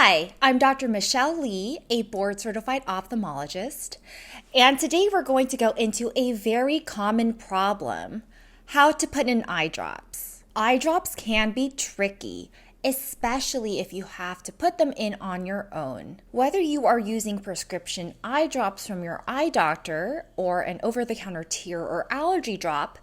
Hi, I'm Dr. Michelle Lee, a board-certified ophthalmologist, and today we're going to go into a very common problem: how to put in eye drops. Eye drops can be tricky, especially if you have to put them in on your own. Whether you are using prescription eye drops from your eye doctor or an over-the-counter tear or allergy drop,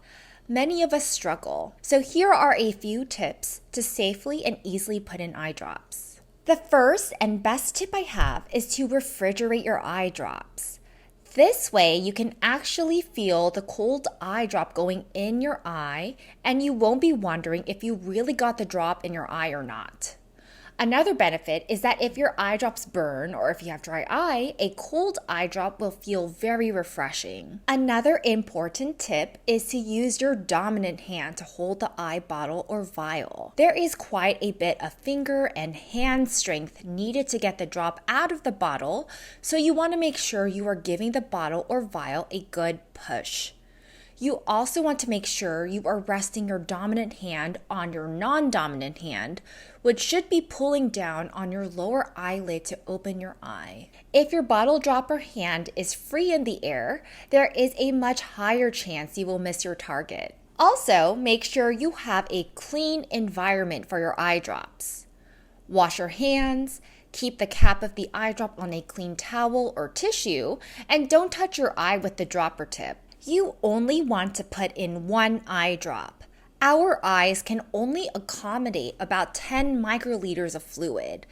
many of us struggle. So here are a few tips to safely and easily put in eye drops. The first and best tip I have is to refrigerate your eye drops. This way you can actually feel the cold eye drop going in your eye, and you won't be wondering if you really got the drop in your eye or not. Another benefit is that if your eye drops burn or if you have dry eye, a cold eye drop will feel very refreshing. Another important tip is to use your dominant hand to hold the eye bottle or vial. There is quite a bit of finger and hand strength needed to get the drop out of the bottle, so you want to make sure you are giving the bottle or vial a good push. You also want to make sure you are resting your dominant hand on your non-dominant hand, which should be pulling down on your lower eyelid to open your eye. If your bottle dropper hand is free in the air, there is a much higher chance you will miss your target. Also, make sure you have a clean environment for your eye drops. Wash your hands, keep the cap of the eye drop on a clean towel or tissue, and don't touch your eye with the dropper tip. You only want to put in one eye drop. Our eyes can only accommodate about 10 microliters of fluid,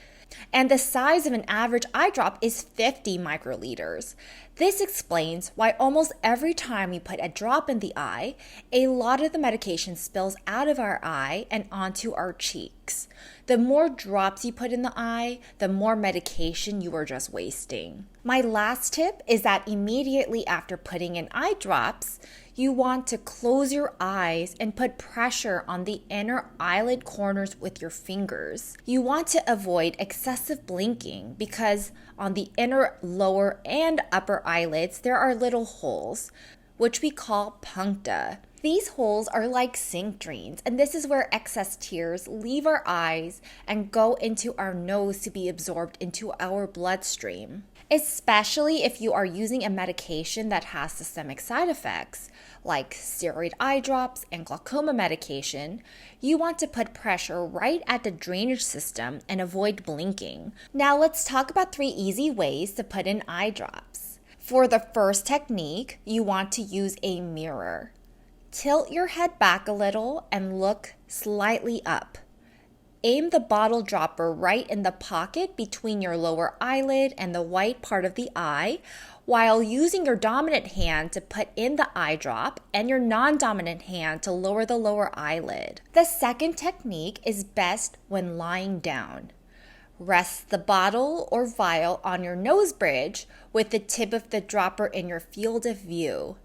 and the size of an average eye drop is 50 microliters. This explains why almost every time we put a drop in the eye, a lot of the medication spills out of our eye and onto our cheeks. The more drops you put in the eye, the more medication you are just wasting. My last tip is that immediately after putting in eye drops, you want to close your eyes and put pressure on the inner eyelid corners with your fingers. You want to avoid excessive blinking because on the inner, lower, and upper eyelids, there are little holes, which we call puncta. These holes are like sink drains, and this is where excess tears leave our eyes and go into our nose to be absorbed into our bloodstream. Especially if you are using a medication that has systemic side effects, like steroid eye drops and glaucoma medication, you want to put pressure right at the drainage system and avoid blinking. Now let's talk about 3 easy ways to put in eye drops. For the first technique, you want to use a mirror. Tilt your head back a little and look slightly up. Aim the bottle dropper right in the pocket between your lower eyelid and the white part of the eye, while using your dominant hand to put in the eye drop and your non-dominant hand to lower the lower eyelid. The second technique is best when lying down. Rest the bottle or vial on your nose bridge with the tip of the dropper in your field of view.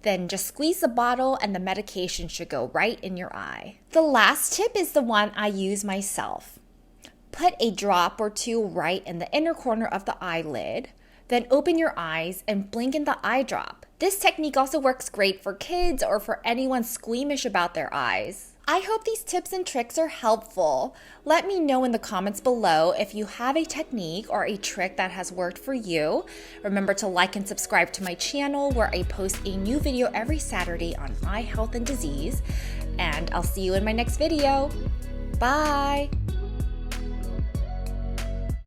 Then just squeeze the bottle and the medication should go right in your eye. The last tip is the one I use myself. Put a drop or 2 right in the inner corner of the eyelid, then open your eyes and blink in the eye drop. This technique also works great for kids or for anyone squeamish about their eyes. I hope these tips and tricks are helpful. Let me know in the comments below if you have a technique or a trick that has worked for you. Remember to like and subscribe to my channel where I post a new video every Saturday on eye health and disease. And I'll see you in my next video. Bye!